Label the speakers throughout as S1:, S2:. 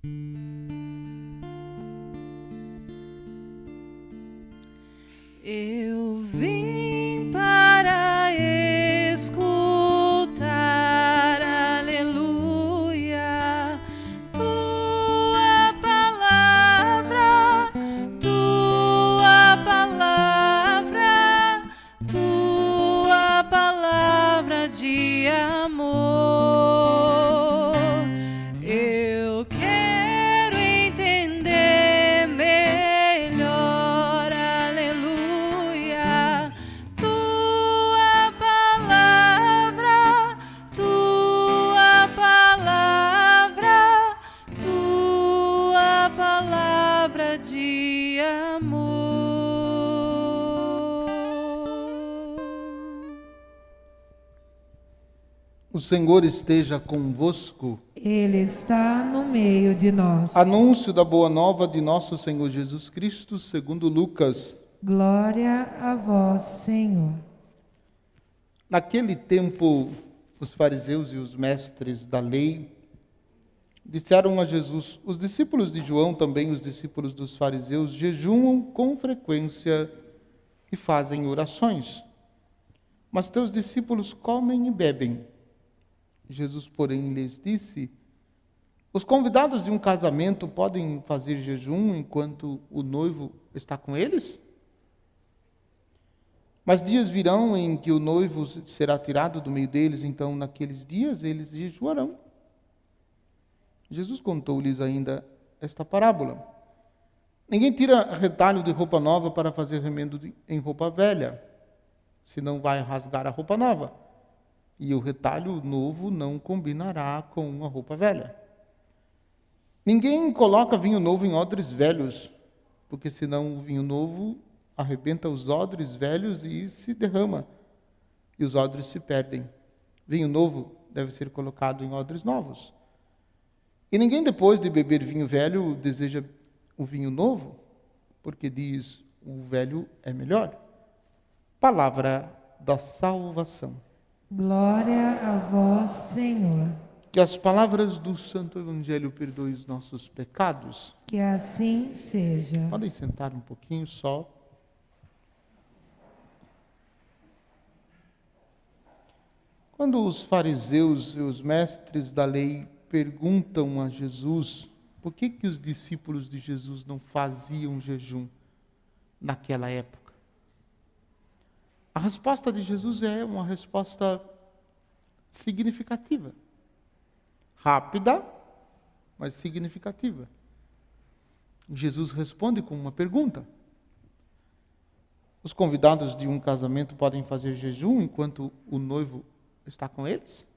S1: Eu vim para escutar, aleluia, tua palavra, tua palavra de amor. Eu quero entender melhor, aleluia, tua palavra de amor.
S2: O Senhor esteja convosco.
S3: Ele está no meio de nós.
S2: Anúncio da boa nova de nosso Senhor Jesus Cristo, segundo Lucas.
S3: Glória a vós, Senhor.
S2: Naquele tempo, os fariseus e os mestres da lei disseram a Jesus: os discípulos de João, também os discípulos dos fariseus, jejuam com frequência e fazem orações. Mas teus discípulos comem e bebem. Jesus, porém, lhes disse: os convidados de um casamento podem fazer jejum enquanto o noivo está com eles? Mas dias virão em que o noivo será tirado do meio deles, então naqueles dias eles jejuarão. Jesus contou-lhes ainda esta parábola: ninguém tira retalho de roupa nova para fazer remendo em roupa velha, senão vai rasgar a roupa nova, e o retalho novo não combinará com a roupa velha. Ninguém coloca vinho novo em odres velhos, porque senão o vinho novo arrebenta os odres velhos e se derrama, e os odres se perdem. Vinho novo deve ser colocado em odres novos. E ninguém, depois de beber vinho velho, deseja o vinho novo, porque diz: o velho é melhor. Palavra da salvação.
S3: Glória a vós, Senhor.
S2: Que as palavras do Santo Evangelho perdoem os nossos pecados.
S3: Que assim seja.
S2: Podem sentar um pouquinho só. Quando os fariseus e os mestres da lei perguntam a Jesus por que os discípulos de Jesus não faziam jejum naquela época, a resposta de Jesus é uma resposta significativa. Rápida, mas significativa. Jesus responde com uma pergunta: os convidados de um casamento podem fazer jejum enquanto o noivo está com eles?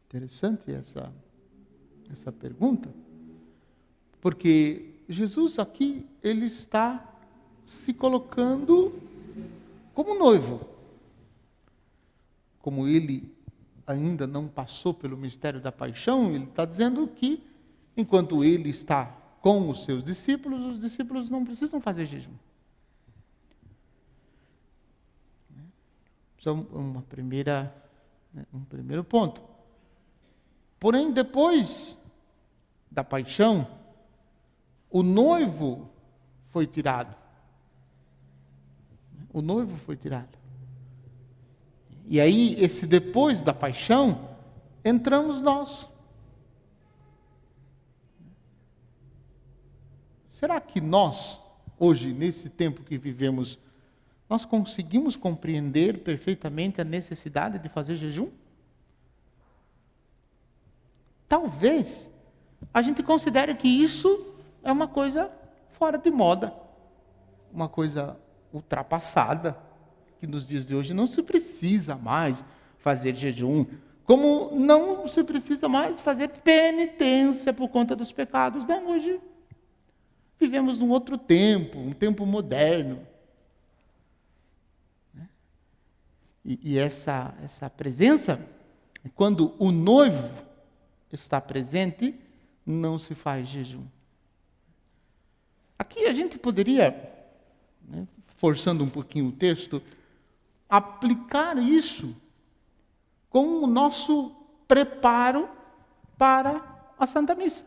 S2: Interessante essa pergunta, porque Jesus aqui, ele está se colocando como noivo. Como ele ainda não passou pelo mistério da paixão, ele está dizendo que, enquanto ele está com os seus discípulos, os discípulos não precisam fazer jejum. Isso é um primeiro ponto. Porém, depois da paixão, o noivo foi tirado. O noivo foi tirado. E aí, esse depois da paixão, entramos nós. Será que nós, hoje, nesse tempo que vivemos, nós conseguimos compreender perfeitamente a necessidade de fazer jejum? Talvez a gente considere que isso é uma coisa fora de moda, uma coisa ultrapassada, que nos dias de hoje não se precisa mais fazer jejum, como não se precisa mais fazer penitência por conta dos pecados. Não, hoje vivemos num outro tempo, um tempo moderno. E essa presença, quando o noivo está presente, não se faz jejum. Aqui a gente poderia, forçando um pouquinho o texto, aplicar isso com o nosso preparo para a Santa Missa.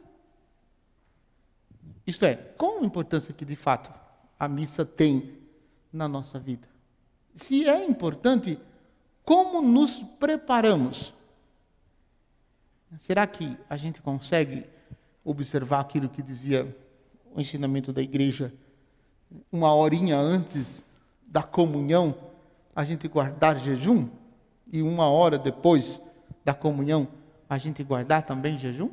S2: Isto é, qual a importância que de fato a missa tem na nossa vida? Se é importante, como nos preparamos? Será que a gente consegue observar aquilo que dizia o ensinamento da igreja, uma horinha antes da comunhão, a gente guardar jejum? E uma hora depois da comunhão, a gente guardar também jejum?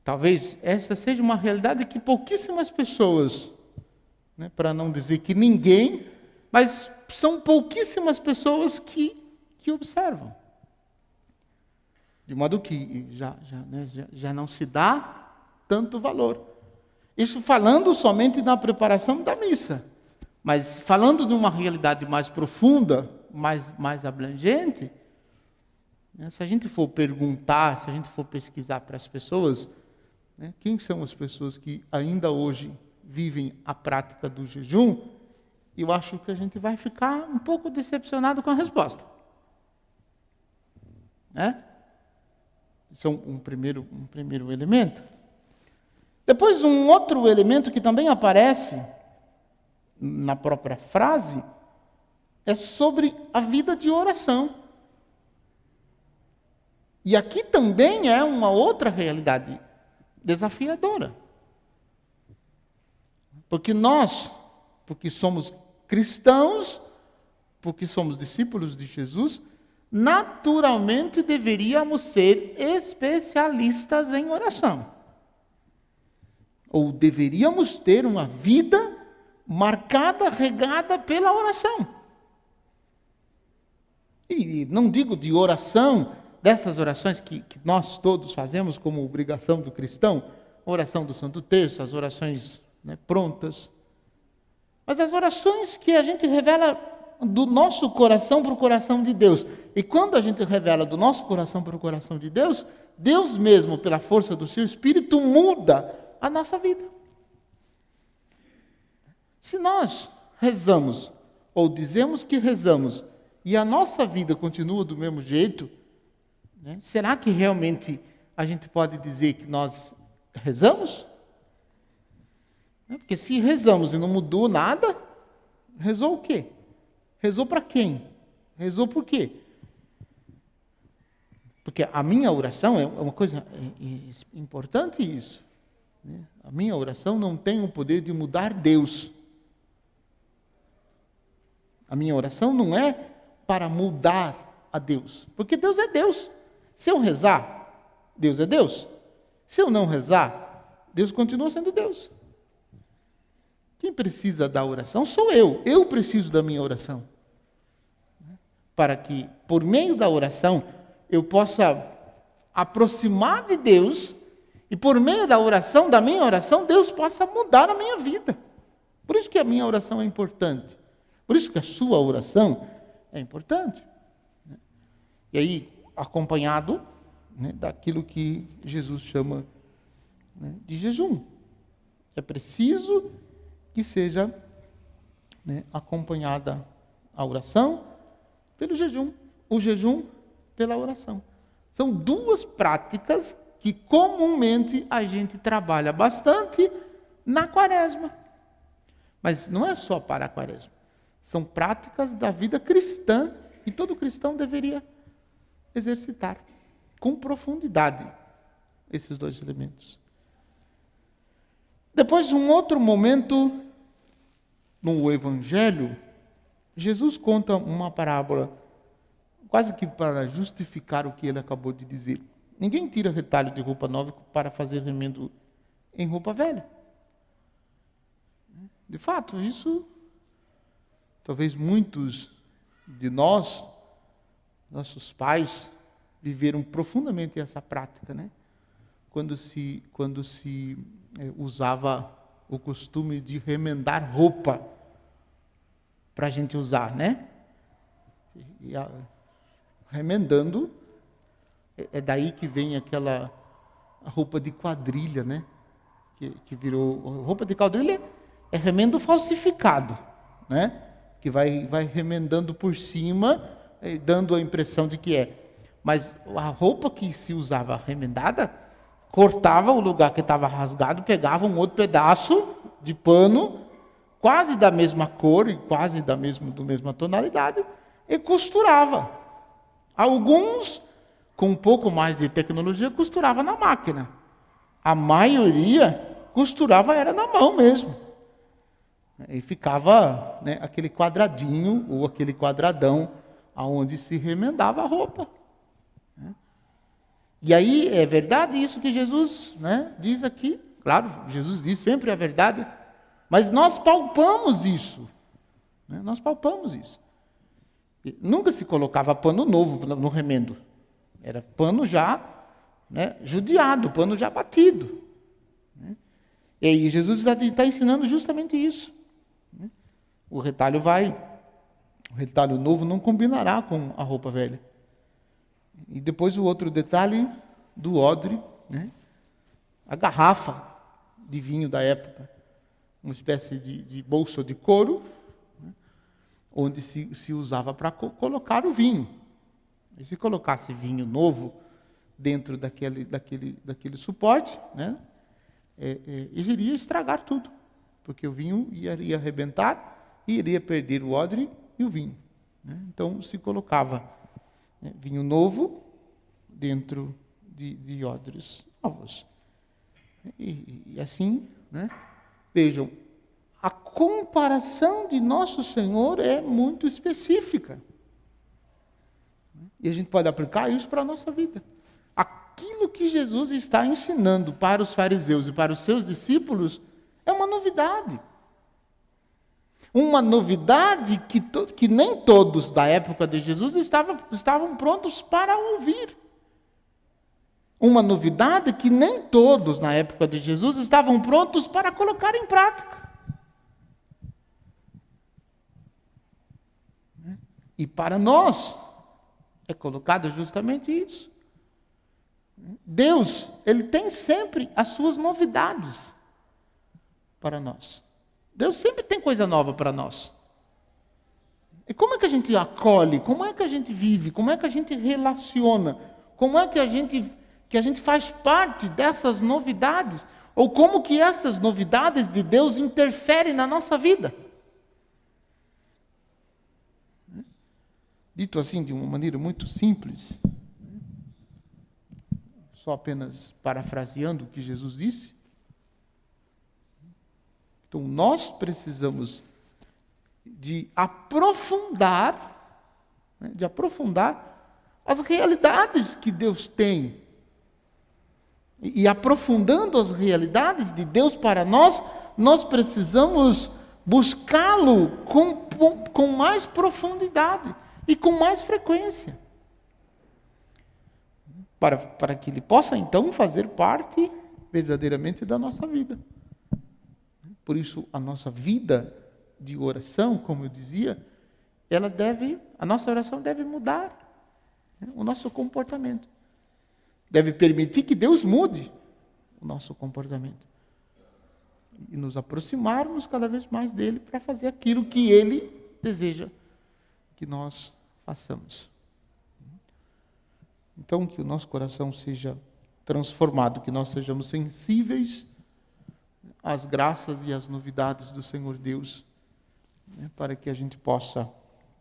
S2: Talvez essa seja uma realidade que pouquíssimas pessoas, para não dizer que ninguém, mas são pouquíssimas pessoas que observam. De modo que já não se dá tanto valor. Isso falando somente na preparação da missa. Mas falando de uma realidade mais profunda, mais abrangente, se a gente for perguntar, se a gente for pesquisar para as pessoas, quem são as pessoas que ainda hoje vivem a prática do jejum, eu acho que a gente vai ficar um pouco decepcionado com a resposta. Esse é um primeiro elemento. Depois, um outro elemento que também aparece na própria frase é sobre a vida de oração. E aqui também é uma outra realidade desafiadora. Porque nós, porque somos cristãos, porque somos discípulos de Jesus, naturalmente deveríamos ser especialistas em oração. Ou deveríamos ter uma vida marcada, regada pela oração. E não digo de oração, dessas orações que nós todos fazemos como obrigação do cristão, a oração do Santo Terço, as orações prontas, mas as orações que a gente revela do nosso coração para o coração de Deus. E quando a gente revela do nosso coração para o coração de Deus, Deus mesmo, pela força do seu Espírito, muda a nossa vida. Se nós rezamos, ou dizemos que rezamos, e a nossa vida continua do mesmo jeito, será que realmente a gente pode dizer que nós rezamos? Porque se rezamos e não mudou nada, rezou o quê? Rezou para quem? Rezou por quê? Porque a minha oração é uma coisa importante isso. A minha oração não tem o poder de mudar Deus. A minha oração não é para mudar a Deus. Porque Deus é Deus. Se eu rezar, Deus é Deus. Se eu não rezar, Deus continua sendo Deus. Quem precisa da oração sou eu. Eu preciso da minha oração. Para que, por meio da oração, eu possa aproximar de Deus e, por meio da oração, da minha oração, Deus possa mudar a minha vida. Por isso que a minha oração é importante. Por isso que a sua oração é importante. E aí, acompanhado daquilo que Jesus chama de jejum. É preciso que seja acompanhada a oração pelo jejum, o jejum pela oração. São duas práticas que comumente a gente trabalha bastante na quaresma. Mas não é só para a quaresma. São práticas da vida cristã que todo cristão deveria exercitar com profundidade esses dois elementos. Depois, um outro momento no Evangelho, Jesus conta uma parábola, quase que para justificar o que ele acabou de dizer. Ninguém tira retalho de roupa nova para fazer remendo em roupa velha. De fato, isso, talvez muitos de nós, nossos pais, viveram profundamente essa prática, Quando se usava o costume de remendar roupa para a gente usar, E remendando, é daí que vem aquela roupa de quadrilha, Que virou roupa de quadrilha, é remendo falsificado, Que vai remendando por cima, dando a impressão de que é. Mas a roupa que se usava remendada, cortava o lugar que estava rasgado, pegava um outro pedaço de pano, quase da mesma cor e quase da mesma tonalidade, e costurava. Alguns, com um pouco mais de tecnologia, costurava na máquina. A maioria costurava era na mão mesmo. E ficava, né, aquele quadradinho ou aquele quadradão aonde se remendava a roupa. E aí é verdade isso que Jesus, né, diz aqui. Claro, Jesus diz sempre a verdade, mas nós palpamos isso. Né? Nós palpamos isso. E nunca se colocava pano novo no remendo. Era pano já, né, judiado, pano já batido. Né? E aí Jesus está ensinando justamente isso. Né? O retalho novo não combinará com a roupa velha. E depois o outro detalhe do odre, né? A garrafa de vinho da época, uma espécie de bolsa de couro, né? Onde se usava para colocar o vinho. E se colocasse vinho novo dentro daquele suporte, né? Iria estragar tudo, porque o vinho iria arrebentar e iria perder o odre e o vinho. Né? Então se colocava vinho novo dentro de odres novos. E assim, né? Vejam, a comparação de Nosso Senhor é muito específica. E a gente pode aplicar isso para a nossa vida. Aquilo que Jesus está ensinando para os fariseus e para os seus discípulos é uma novidade. Uma novidade que nem todos da época de Jesus estavam prontos para ouvir. Uma novidade que nem todos na época de Jesus estavam prontos para colocar em prática. E para nós é colocado justamente isso. Deus, Ele tem sempre as suas novidades para nós. Deus sempre tem coisa nova para nós. E como é que a gente acolhe? Como é que a gente vive? Como é que a gente relaciona? Como é que a gente faz parte dessas novidades? Ou como que essas novidades de Deus interferem na nossa vida? Dito assim de uma maneira muito simples, só apenas parafraseando o que Jesus disse. Então, nós precisamos de aprofundar as realidades que Deus tem. E aprofundando as realidades de Deus para nós, nós precisamos buscá-lo com mais profundidade e com mais frequência. Para que ele possa, então, fazer parte verdadeiramente da nossa vida. Por isso, a nossa vida de oração, como eu dizia, a nossa oração deve mudar, né, o nosso comportamento. Deve permitir que Deus mude o nosso comportamento. E nos aproximarmos cada vez mais dele para fazer aquilo que ele deseja que nós façamos. Então, que o nosso coração seja transformado, que nós sejamos sensíveis às graças e às novidades do Senhor Deus, né, para que a gente possa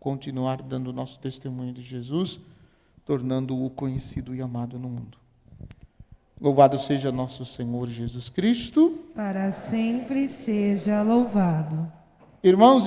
S2: continuar dando o nosso testemunho de Jesus, tornando-o conhecido e amado no mundo. Louvado seja nosso Senhor Jesus Cristo.
S3: Para sempre seja louvado.
S2: Irmãos e